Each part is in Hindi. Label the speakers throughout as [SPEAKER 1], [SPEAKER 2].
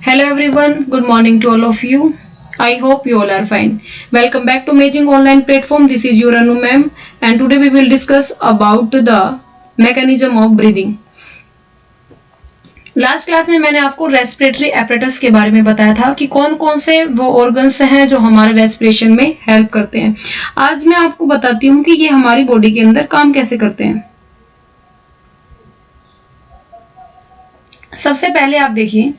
[SPEAKER 1] Hello everyone, good morning to all of you. I hope you all are fine. Welcome back to Amazing Online Platform. This is your Anu ma'am and today we will discuss about the mechanism of breathing. Last class में मैंने आपको रेस्पिरेटरी एपरेटस के बारे में बताया था कि कौन कौन से वो ऑर्गन्स हैं जो हमारे रेस्पिरेशन में हेल्प करते हैं। आज मैं आपको बताती हूँ कि ये हमारी बॉडी के अंदर काम कैसे करते हैं। सबसे पहले आप देखिए,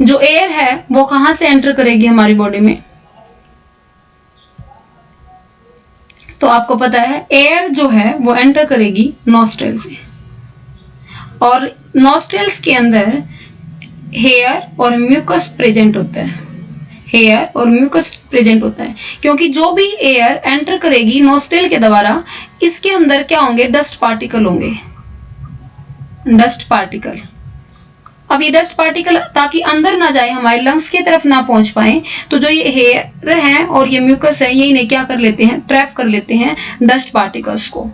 [SPEAKER 1] जो एयर है वो कहां से एंटर करेगी हमारी बॉडी में। तो आपको पता है एयर जो है वो एंटर करेगी नॉस्ट्रल से, और नॉस्ट्रल्स के अंदर हेयर और म्यूकस प्रेजेंट होता है। हेयर और म्यूकस प्रेजेंट होता है क्योंकि जो भी एयर एंटर करेगी नॉस्ट्रल के द्वारा, इसके अंदर क्या होंगे, डस्ट पार्टिकल होंगे। डस्ट पार्टिकल, अब ये डस्ट पार्टिकल ताकि अंदर ना जाए, हमारे लंग्स की तरफ ना पहुंच पाए, तो जो ये हेयर है और ये म्यूकस है, ये इन्हें क्या कर लेते हैं, ट्रैप कर लेते हैं डस्ट पार्टिकल्स को।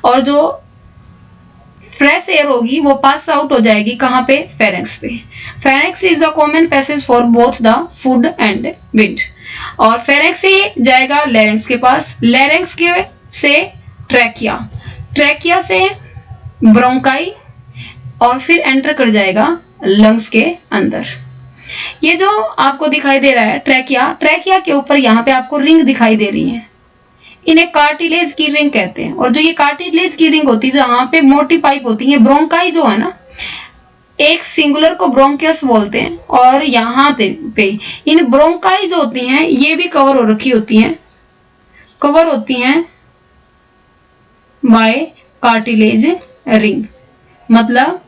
[SPEAKER 1] और जो फ्रेश एयर होगी वो पास आउट हो जाएगी कहाँ पे, फेरेंक्स पे। Pharynx is the common passage for both the food and wind. और फेरेंक्स से जाएगा लैरिंक्स के पास, लैरिंक्स के से ट्रैकिया, ट्रैकिया से ब्रोंकाई, और फिर एंटर कर जाएगा लंग्स के अंदर। ये जो आपको दिखाई दे रहा है ट्रैकिया, ट्रैकिया के ऊपर यहाँ पे आपको रिंग दिखाई दे रही है, इन्हें कार्टिलेज की रिंग कहते हैं। और जो ये कार्टिलेज की रिंग होती है, जहाँ पे मोटी पाइप होती है, ब्रोंकाई जो है ना, एक सिंगुलर को ब्रोंकियस बोलते हैं, और यहाँ पे इन ब्रोंकाई जो होती हैं ये भी कवर हो रखी होती हैं, कवर होती हैं बाय कार्टिलेज रिंग। मतलब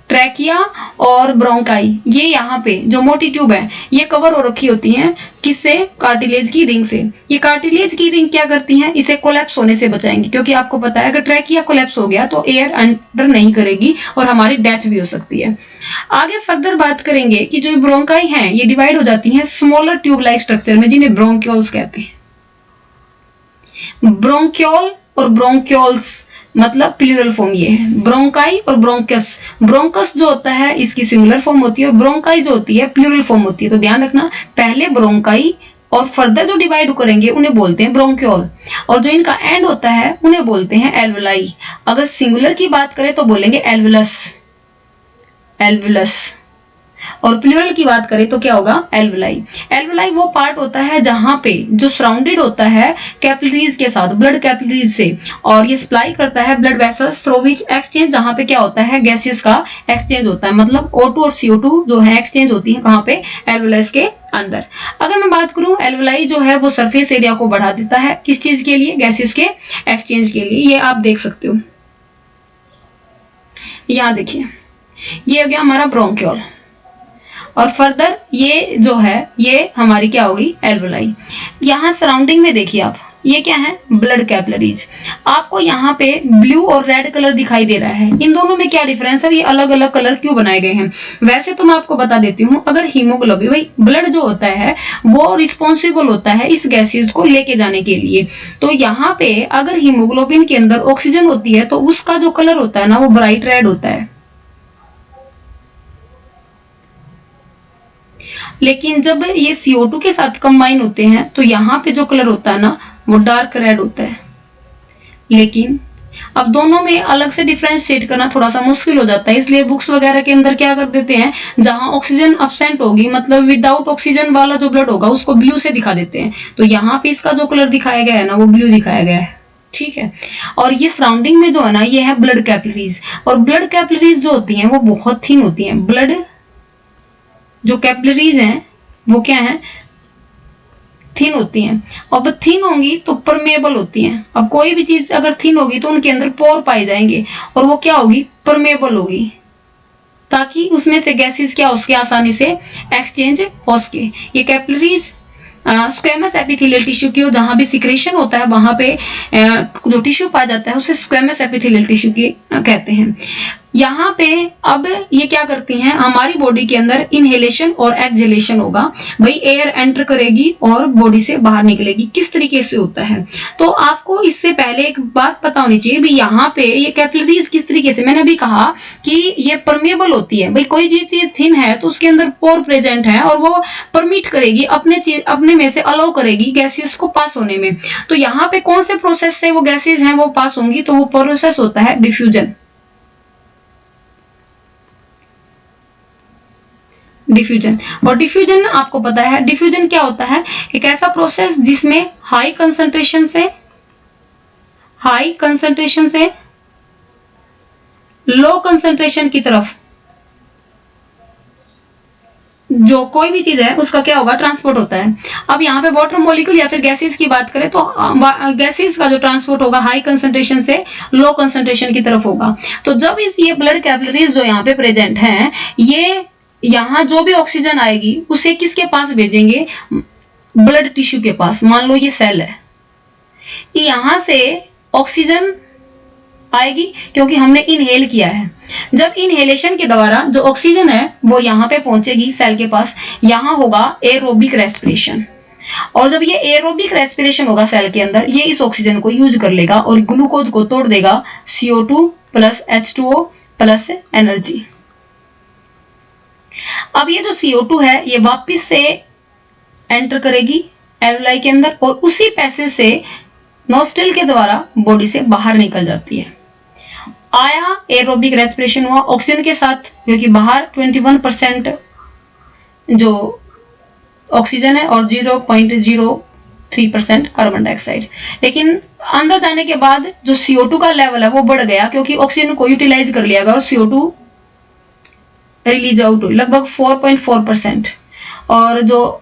[SPEAKER 1] ट्रैकिया और ब्रोंकाई, ये यहाँ पे जो मोटी ट्यूब है ये कवर हो रखी होती हैं किससे, कार्टिलेज की रिंग से। ये कार्टिलेज की रिंग क्या करती हैं, इसे कोलैप्स होने से बचाएंगी, क्योंकि आपको पता है अगर ट्रैकिया कोलैप्स हो गया तो एयर अंडर नहीं करेगी और हमारी डेथ भी हो सकती है। आगे फर्दर बात करेंगे कि जो ब्रोंकाई हैं ये डिवाइड हो जाती हैं स्मॉलर ट्यूब लाइक स्ट्रक्चर में, जिन्हें ब्रोंक्यूल्स कहते हैं। ब्रोंक्यूल और ब्रोंक्यूल्स मतलब प्लूरल फॉर्म ये है, ब्रोंकाई और ब्रोंकस। ब्रोंकस जो होता है इसकी सिंगुलर फॉर्म होती है, और ब्रोंकाई जो होती है प्लूरल फॉर्म होती है। तो ध्यान रखना, पहले ब्रोंकाई और फर्दर जो डिवाइड करेंगे उन्हें बोलते हैं ब्रोंक्यूल, और जो इनका एंड होता है उन्हें बोलते हैं एल्वुलाई। अगर सिंगुलर की बात करें तो बोलेंगे एल्वुलस, एल्वुलस, और प्लूरल की बात करें तो क्या होगा, एल्वुलाई। एल्वुलाई वो पार्ट होता है जहां पे जो सराउंडेड होता है कैपिलरीज के साथ, ब्लड कैपिलरीज से, और ये सप्लाई करता है blood vessels through which exchange, जहां पे क्या होता है, गैसेस का एक्सचेंज होता है। मतलब O2 और CO2 जो है एक्सचेंज होती है कहां पे, एल्वुलस के अंदर। अगर मैं बात करूं, एल्वुलाई जो है वो सरफेस एरिया को बढ़ा देता है, किस चीज के लिए, गैसेस के एक्सचेंज के लिए। ये आप देख सकते हो, यहां देखिए ये हो गया हमारा ब्रोंक्यूल, और फर्दर ये जो है ये हमारी क्या होगी, एल्वुलाई। यहाँ सराउंडिंग में देखिए आप, ये क्या है, ब्लड कैपिलरीज। आपको यहाँ पे ब्लू और रेड कलर दिखाई दे रहा है, इन दोनों में क्या डिफरेंस है, ये अलग अलग कलर क्यों बनाए गए हैं। वैसे तो मैं आपको बता देती हूँ, अगर हीमोग्लोबिन, भाई ब्लड जो होता है वो रिस्पॉन्सिबल होता है इस गैसेज को लेके जाने के लिए। तो यहाँ पे अगर हीमोग्लोबिन के अंदर ऑक्सीजन होती है तो उसका जो कलर होता है ना वो ब्राइट रेड होता है, लेकिन जब ये CO2 के साथ कंबाइन होते हैं तो यहाँ पे जो कलर होता है ना वो डार्क रेड होता है। लेकिन अब दोनों में अलग से डिफरेंशिएट करना थोड़ा सा मुश्किल हो जाता है, इसलिए बुक्स वगैरह के अंदर क्या कर देते हैं, जहां ऑक्सीजन अब्सेंट होगी, मतलब विदाउट ऑक्सीजन वाला जो ब्लड होगा उसको ब्लू से दिखा देते हैं। तो यहाँ पे इसका जो कलर दिखाया गया है ना वो ब्लू दिखाया गया है, ठीक है। और ये सराउंडिंग में जो है ना ये है ब्लड कैपिलरीज, और ब्लड कैपिलरीज जो होती हैं वो बहुत थिन होती हैं। ब्लड जो कैपिलरीज हैं वो क्या है, थिन होती हैं, और थिन होंगी तो परमेबल होती हैं। अब कोई भी चीज अगर थिन होगी तो उनके अंदर पोर पाए जाएंगे, और वो क्या होगी, परमेबल होगी, ताकि उसमें से गैसेस क्या उसके आसानी से एक्सचेंज हो सके। ये कैपिलरीज स्क्वेमस एपिथेलियल टिश्यू की, जहां भी सिक्रेशन होता है वहां पे जो टिश्यू पाया जाता है उसे स्क्वेमस एपिथेलियल टिश्यू की कहते हैं। यहाँ पे अब ये क्या करती हैं, हमारी बॉडी के अंदर इनहेलेशन और एक्सहेलेशन होगा। भाई एयर एंटर करेगी और बॉडी से बाहर निकलेगी। किस तरीके से होता है, तो आपको इससे पहले एक बात पता होनी चाहिए भी, यहाँ पे ये कैपिलरीज किस तरीके से, मैंने अभी कहा कि ये परमेबल होती है। भाई कोई चीज थिन है तो उसके अंदर पोर प्रेजेंट है और वो परमिट करेगी, अपने में से अलाउ करेगी गैसेस को पास होने में। तो यहाँ पे कौन से प्रोसेस से वो गैसेस हैं वो पास होंगी, तो वो प्रोसेस होता है डिफ्यूजन। डिफ्यूजन, और डिफ्यूजन आपको पता है डिफ्यूजन क्या होता है, एक ऐसा प्रोसेस जिसमें हाई कंसंट्रेशन से लो कंसंट्रेशन की तरफ जो कोई भी चीज है उसका क्या होगा, ट्रांसपोर्ट होता है। अब यहाँ पे वाटर मॉलिक्यूल या फिर गैसेस की बात करें तो गैसेस का जो ट्रांसपोर्ट होगा हाई कंसंट्रेशन से लो कंसंट्रेशन की तरफ होगा। तो जब ये ब्लड कैपिलरीज जो यहाँ पे प्रेजेंट हैं, ये यहाँ जो भी ऑक्सीजन आएगी उसे किसके पास भेजेंगे, ब्लड टिश्यू के पास। मान लो ये सेल है, यहां से ऑक्सीजन आएगी क्योंकि हमने इनहेल किया है। जब इनहेलेशन के द्वारा जो ऑक्सीजन है वो यहाँ पे पहुंचेगी सेल के पास, यहाँ होगा एरोबिक रेस्पिरेशन। और जब ये एरोबिक रेस्पिरेशन होगा सेल के अंदर, ये इस ऑक्सीजन को यूज कर लेगा और ग्लूकोज को तोड़ देगा, CO2 plus H2O plus energy. अब ये जो CO2 है ये वापस से एंटर करेगी एल्वलाई के अंदर और उसी पैसेज से नोस्ट्रिल के द्वारा बॉडी से बाहर निकल जाती है। आया, एरोबिक रेस्पिरेशन हुआ ऑक्सीजन के साथ, क्योंकि बाहर 21% जो ऑक्सीजन है और 0.03% कार्बन डाइऑक्साइड। लेकिन अंदर जाने के बाद जो CO2 का लेवल है वो बढ़ गया क्योंकि ऑक्सीजन को यूटिलाइज कर लिया गया और CO2 रिलीज आउट हुई लगभग 4.4%। और जो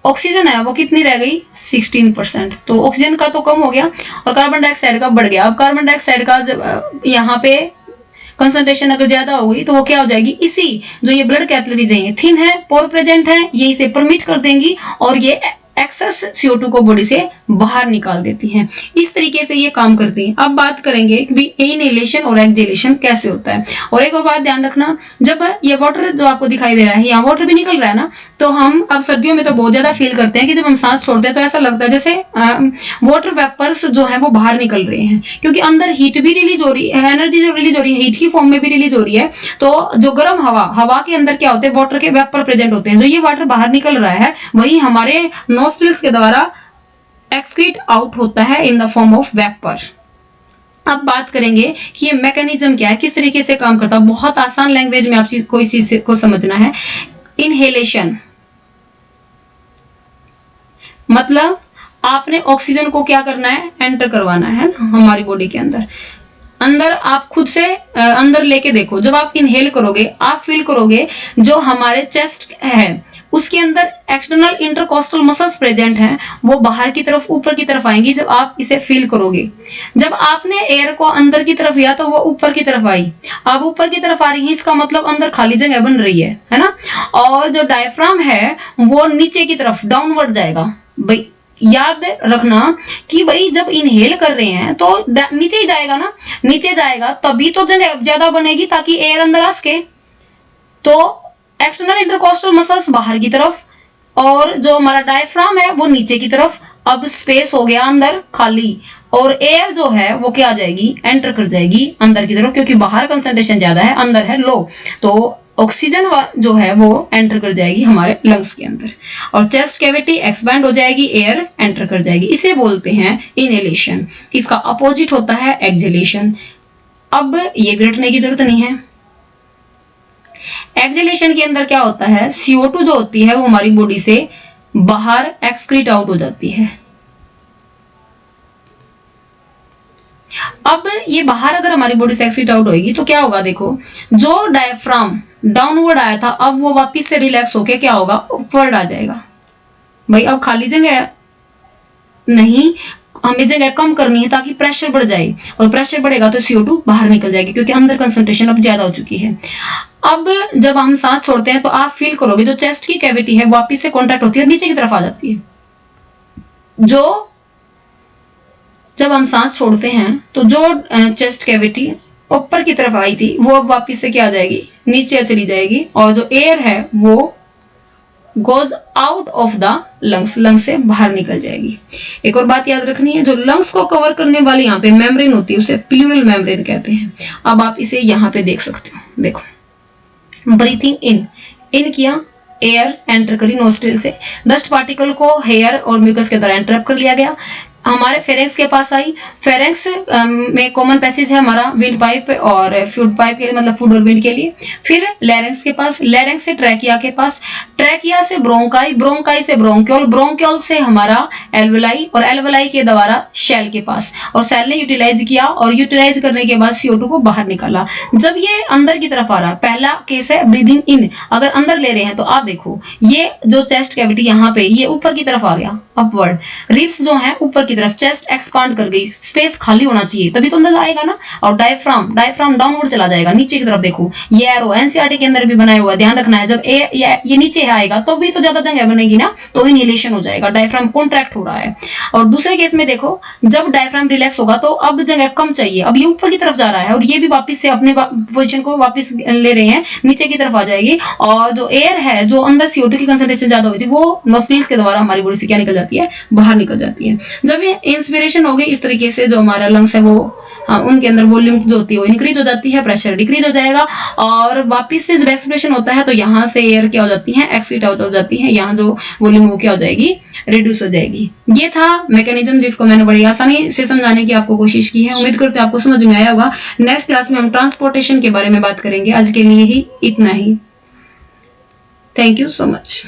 [SPEAKER 1] ऑक्सीजन है वो कितनी रह गई, 16%। तो ऑक्सीजन का तो कम हो गया और कार्बन डाइऑक्साइड का बढ़ गया। अब कार्बन डाइऑक्साइड का जब यहाँ पे कंसंट्रेशन अगर ज्यादा हो गई तो वो क्या हो जाएगी, इसी जो ये ब्लड कैपिलरीज है थिन है, पोर प्रेजेंट है, ये इसे परमिट कर देंगी और ये एक्सेस CO2 को बॉडी से बाहर निकाल देती हैं। इस तरीके से ये काम करती हैं। अब बात करेंगे कि इनहेलेशन और एक्सहेलेशन कैसे होता है। और एक और बात ध्यान रखना, जब ये वाटर जो आपको दिखाई दे रहा है, यहाँ वाटर भी निकल रहा है ना, तो हम अब सर्दियों में तो बहुत ज्यादा फील करते हैं कि जब हम सांस छोड़ते हैं तो ऐसा लगता है जैसे वाटर वेपर्स जो है वो बाहर निकल रहे हैं, क्योंकि अंदर हीट भी रिलीज हो रही है, एनर्जी जो रिलीज हो रही है हीट की फॉर्म में भी रिलीज हो रही है। तो जो गर्म हवा के अंदर क्या होते हैं, वाटर के वेपर प्रेजेंट होते हैं। जो ये वाटर बाहर निकल रहा है वही हमारे नोस्ट्रिल्स के द्वारा एक्सक्रीट आउट होता है in the form of vapour. अब बात करेंगे कि ये मैकेनिज्म क्या है, किस तरीके से काम करता है। बहुत आसान लैंग्वेज में आप कोई चीज को समझना है। इनहेलेशन मतलब आपने ऑक्सीजन को क्या करना है, एंटर करवाना है हमारी बॉडी के अंदर। आप खुद से अंदर लेके देखो, जब आप इनहेल करोगे आप फील करोगे जो हमारे चेस्ट है उसके अंदर एक्सटर्नल इंटरकोस्टल मसल्स प्रेजेंट हैं, वो बाहर की तरफ ऊपर की तरफ आएंगी जब आप इसे फील करोगे। जब आपने एयर को अंदर की तरफ लिया तो वो ऊपर की तरफ आई, अब ऊपर की तरफ आ रही है, इसका मतलब अंदर खाली जगह बन रही है ना। और जो डायफ्राम है वो नीचे की तरफ डाउनवर्ड जाएगा। भाई याद रखना कि भाई जब इनहेल कर रहे हैं तो नीचे ही जाएगा ना, नीचे जाएगा तभी तो जगह ज्यादा बनेगी ताकि एयर अंदर आ सके। तो एक्सटर्नल इंटरकोस्टल मसल्स बाहर की तरफ और जो हमारा डायफ्राम है वो नीचे की तरफ। अब स्पेस हो गया अंदर खाली और एयर जो है वो क्या आ जाएगी, एंटर कर जाएगी अंदर की तरफ, क्योंकि बाहर कंसंट्रेशन ज्यादा है अंदर है लो। तो ऑक्सीजन जो है वो एंटर कर जाएगी हमारे लंग्स के अंदर और चेस्ट कैविटी एक्सपैंड हो जाएगी, एयर एंटर कर जाएगी। इसे बोलते हैं इनहेलेशन। इसका अपोजिट होता है एक्सहेलेशन। अब ये भी रटने की जरूरत नहीं है। एक्सहेलेशन के अंदर क्या होता है, CO2 जो होती है वो हमारी बॉडी से बाहर एक्सक्रीट आउट हो जाती है। अब ये बाहर अगर हमारी बॉडी से एक्सक्रीट आउट होगी तो क्या होगा, देखो जो डायफ्राम डाउनवर्ड आया था अब वो वापस से रिलैक्स होके क्या होगा, upward आ जाएगा। भाई अब खाली जगह नहीं, हमें जगह कम करनी है ताकि प्रेशर बढ़ जाए और प्रेशर बढ़ेगा तो CO2 बाहर निकल जाएगी क्योंकि अंदर कंसंट्रेशन अब ज्यादा हो चुकी है। अब जब हम सांस छोड़ते हैं तो आप फील करोगे जो चेस्ट की कैविटी है वापस से कॉन्टैक्ट होती है और नीचे की तरफ आ जाती है। जो जब हम सांस छोड़ते हैं तो जो चेस्ट कैविटी ऊपर की तरफ आई थी वो अब वापस से क्या आ जाएगी, नीचे चली जाएगी, और जो एयर है वो goes out of the lungs, lungs से बाहर निकल जाएगी। एक और बात याद रखनी है, जो लंग्स को कवर करने वाली यहाँ पे मेम्ब्रेन होती है उसे प्लूरल मेम्ब्रेन कहते हैं। अब आप इसे यहाँ पे देख सकते हो, देखो ब्रीथिंग इन किया, एयर एंटर करी नोस्ट्रिल से, डस्ट पार्टिकल को हेयर और म्यूकस के द्वारा एंटर कर लिया गया, हमारे फेरेंक्स के पास आई। फेरेंक्स में कॉमन पैसेज है हमारा विंड पाइप और फूड पाइप के लिए, मतलब फूड और विंड के लिए। फिर लैरिंक्स के पास, लैरिंक्स से ट्रैकिया के पास, ट्रैकिया से ब्रोंकाई, ब्रोंकाई से ब्रोंक्योल, ब्रोंक्योल से हमारा एल्वलाई, और एल्वलाई के द्वारा शेल के पास, और सेल ने यूटिलाइज किया, और यूटिलाइज करने के बाद CO2 को बाहर निकाला। जब ये अंदर की तरफ आ रहा है, पहला केस है ब्रीदिंग इन, अगर अंदर ले रहे हैं तो आप देखो ये जो चेस्ट कैविटी यहाँ पे ये ऊपर की तरफ आ गया, अपवर्ड, रिब्स जो है ऊपर की तरफ, चेस्ट एक्सपांड कर गई, स्पेस खाली होना चाहिए तभी तो अंदर आएगा ना। और डायफ्राम, डायफ्राम डाउनवर्ड चला जाएगा, नीचे की तरफ देखो, ये एरो एनसीईआरटी के अंदर भी बनाया हुआ है, ध्यान रखना है। जब ये नीचे आएगा तो भी तो ज्यादा जगह बनेगी ना, तो इनहेलेशन हो जाएगा, डायफ्राम कॉन्ट्रैक्ट हो रहा है। और दूसरे केस में देखो, जब डायफ्राम रिलैक्स होगा तो अब जगह कम चाहिए, अब ये ऊपर की तरफ जा रहा है और ये भी वापस से अपने पोजीशन को वापस ले रहे हैं, नीचे की तरफ आ जाएगी, और जो एयर है जो अंदर CO2 की कंसंट्रेशन ज्यादा हुई थी वो नोस्ट्रिल्स के द्वारा हमारी बॉडी से क्या निकल जाती है, बाहर निकल जाती है। जब ये इंस्पिरेशन हो गई इस तरीके से, जो हमारा लंग्स है वो उनके अंदर वॉल्यूम जो होती है वो इंक्रीज हो जाती है, प्रेशर डिक्रीज हो जाएगा, और वापस से जब एक्सपिरेशन होता है तो यहाँ से एयर क्या हो जाती है, एक्सीट आउट हो जाती है, यहाँ जो वॉल्यूम वो क्या हो जाएगी, रिड्यूस हो जाएगी। ये था मैकेनिज्म जिसको मैंने बड़ी आसानी से समझाने की आपको कोशिश की है। उम्मीद करते हैं आपको समझ में आया होगा। नेक्स्ट क्लास में हम ट्रांसपोर्टेशन के बारे में बात करेंगे। आज के लिए ही इतना ही। Thank you so much.